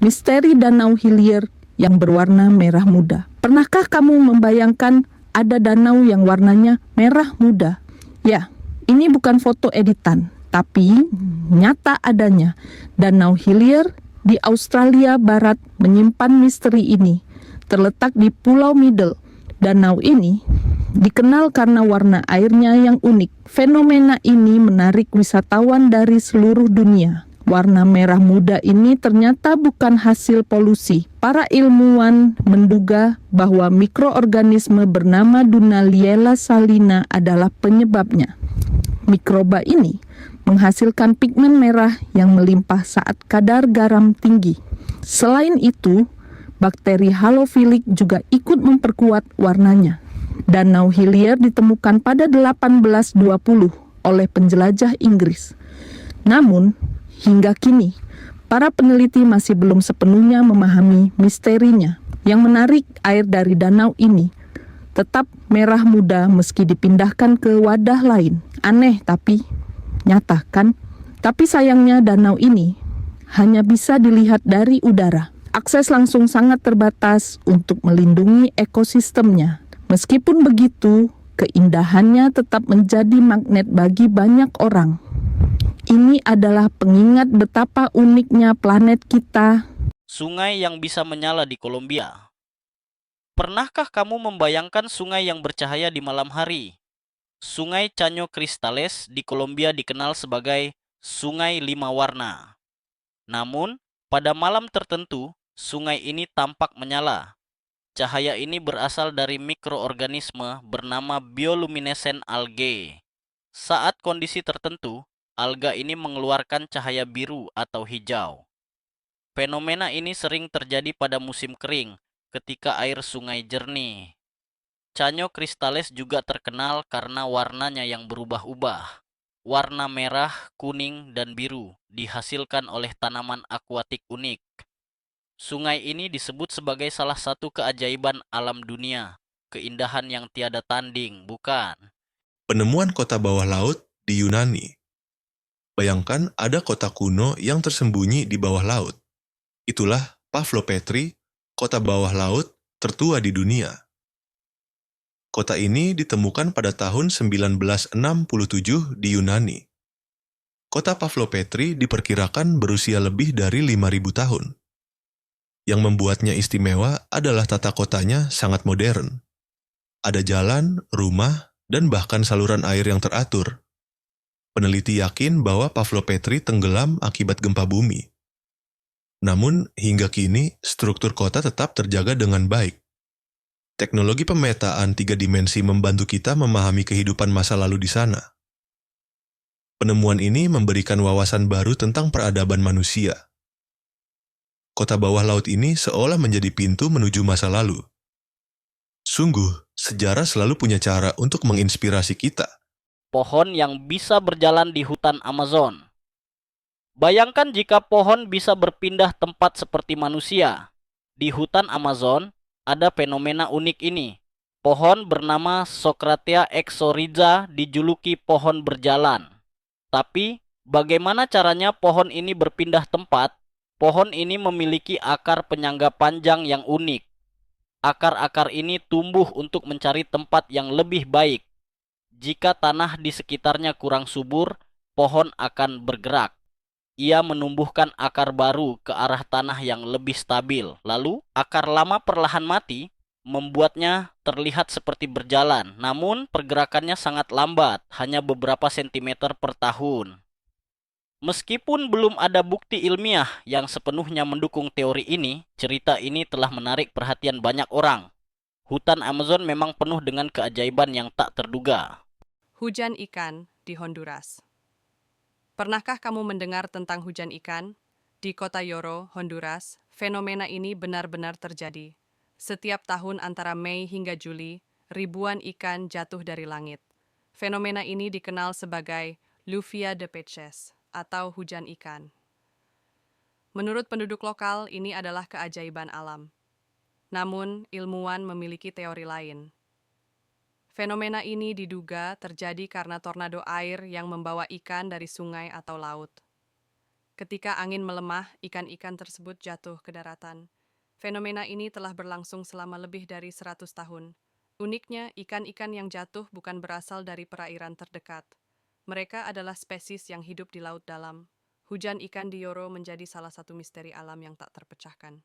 Misteri Danau Hillier yang berwarna merah muda. Pernahkah kamu membayangkan ada danau yang warnanya merah muda? Ya, ini bukan foto editan, tapi nyata adanya. Danau Hillier di Australia Barat menyimpan misteri ini. Terletak di Pulau Middle. Danau ini dikenal karena warna airnya yang unik. Fenomena ini menarik wisatawan dari seluruh dunia. Warna merah muda ini ternyata bukan hasil polusi. Para ilmuwan menduga bahwa mikroorganisme bernama Dunaliella salina adalah penyebabnya. Mikroba ini menghasilkan pigmen merah yang melimpah saat kadar garam tinggi. Selain itu, bakteri halofilik juga ikut memperkuat warnanya. Danau Hillier ditemukan pada 1820 oleh penjelajah Inggris. Namun, hingga kini, para peneliti masih belum sepenuhnya memahami misterinya. Yang menarik, air dari danau ini tetap merah muda meski dipindahkan ke wadah lain. Aneh tapi nyata kan? Tapi sayangnya danau ini hanya bisa dilihat dari udara. Akses langsung sangat terbatas untuk melindungi ekosistemnya. Meskipun begitu, keindahannya tetap menjadi magnet bagi banyak orang. Ini adalah pengingat betapa uniknya planet kita. Sungai yang bisa menyala di Kolombia. Pernahkah kamu membayangkan sungai yang bercahaya di malam hari? Sungai Caño Cristales di Kolombia dikenal sebagai Sungai Lima Warna. Namun, pada malam tertentu, sungai ini tampak menyala. Cahaya ini berasal dari mikroorganisme bernama bioluminescent algae. Saat kondisi tertentu, alga ini mengeluarkan cahaya biru atau hijau. Fenomena ini sering terjadi pada musim kering ketika air sungai jernih. Caño Cristales juga terkenal karena warnanya yang berubah-ubah. Warna merah, kuning, dan biru dihasilkan oleh tanaman akuatik unik. Sungai ini disebut sebagai salah satu keajaiban alam dunia. Keindahan yang tiada tanding, bukan? Penemuan kota bawah laut di Yunani. Bayangkan ada kota kuno yang tersembunyi di bawah laut. Itulah Pavlopetri, kota bawah laut tertua di dunia. Kota ini ditemukan pada tahun 1967 di Yunani. Kota Pavlopetri diperkirakan berusia lebih dari 5.000 tahun. Yang membuatnya istimewa adalah tata kotanya sangat modern. Ada jalan, rumah, dan bahkan saluran air yang teratur. Peneliti yakin bahwa Pavlopetri tenggelam akibat gempa bumi. Namun, hingga kini, struktur kota tetap terjaga dengan baik. Teknologi pemetaan 3 dimensi membantu kita memahami kehidupan masa lalu di sana. Penemuan ini memberikan wawasan baru tentang peradaban manusia. Kota bawah laut ini seolah menjadi pintu menuju masa lalu. Sungguh, sejarah selalu punya cara untuk menginspirasi kita. Pohon yang bisa berjalan di hutan Amazon. Bayangkan jika pohon bisa berpindah tempat seperti manusia. Di hutan Amazon, ada fenomena unik ini. Pohon bernama Socratea exoryza dijuluki pohon berjalan. Tapi, bagaimana caranya pohon ini berpindah tempat? Pohon ini memiliki akar penyangga panjang yang unik. Akar-akar ini tumbuh untuk mencari tempat yang lebih baik. Jika tanah di sekitarnya kurang subur, pohon akan bergerak. Ia menumbuhkan akar baru ke arah tanah yang lebih stabil. Lalu, akar lama perlahan mati, membuatnya terlihat seperti berjalan. Namun, pergerakannya sangat lambat, hanya beberapa sentimeter per tahun. Meskipun belum ada bukti ilmiah yang sepenuhnya mendukung teori ini, cerita ini telah menarik perhatian banyak orang. Hutan Amazon memang penuh dengan keajaiban yang tak terduga. Hujan ikan di Honduras. Pernahkah kamu mendengar tentang hujan ikan? Di kota Yoro, Honduras, fenomena ini benar-benar terjadi. Setiap tahun antara Mei hingga Juli, ribuan ikan jatuh dari langit. Fenomena ini dikenal sebagai lluvia de peces atau hujan ikan. Menurut penduduk lokal, ini adalah keajaiban alam. Namun, ilmuwan memiliki teori lain. Fenomena ini diduga terjadi karena tornado air yang membawa ikan dari sungai atau laut. Ketika angin melemah, ikan-ikan tersebut jatuh ke daratan. Fenomena ini telah berlangsung selama lebih dari 100 tahun. Uniknya, ikan-ikan yang jatuh bukan berasal dari perairan terdekat. Mereka adalah spesies yang hidup di laut dalam. Hujan ikan di Yoro menjadi salah satu misteri alam yang tak terpecahkan.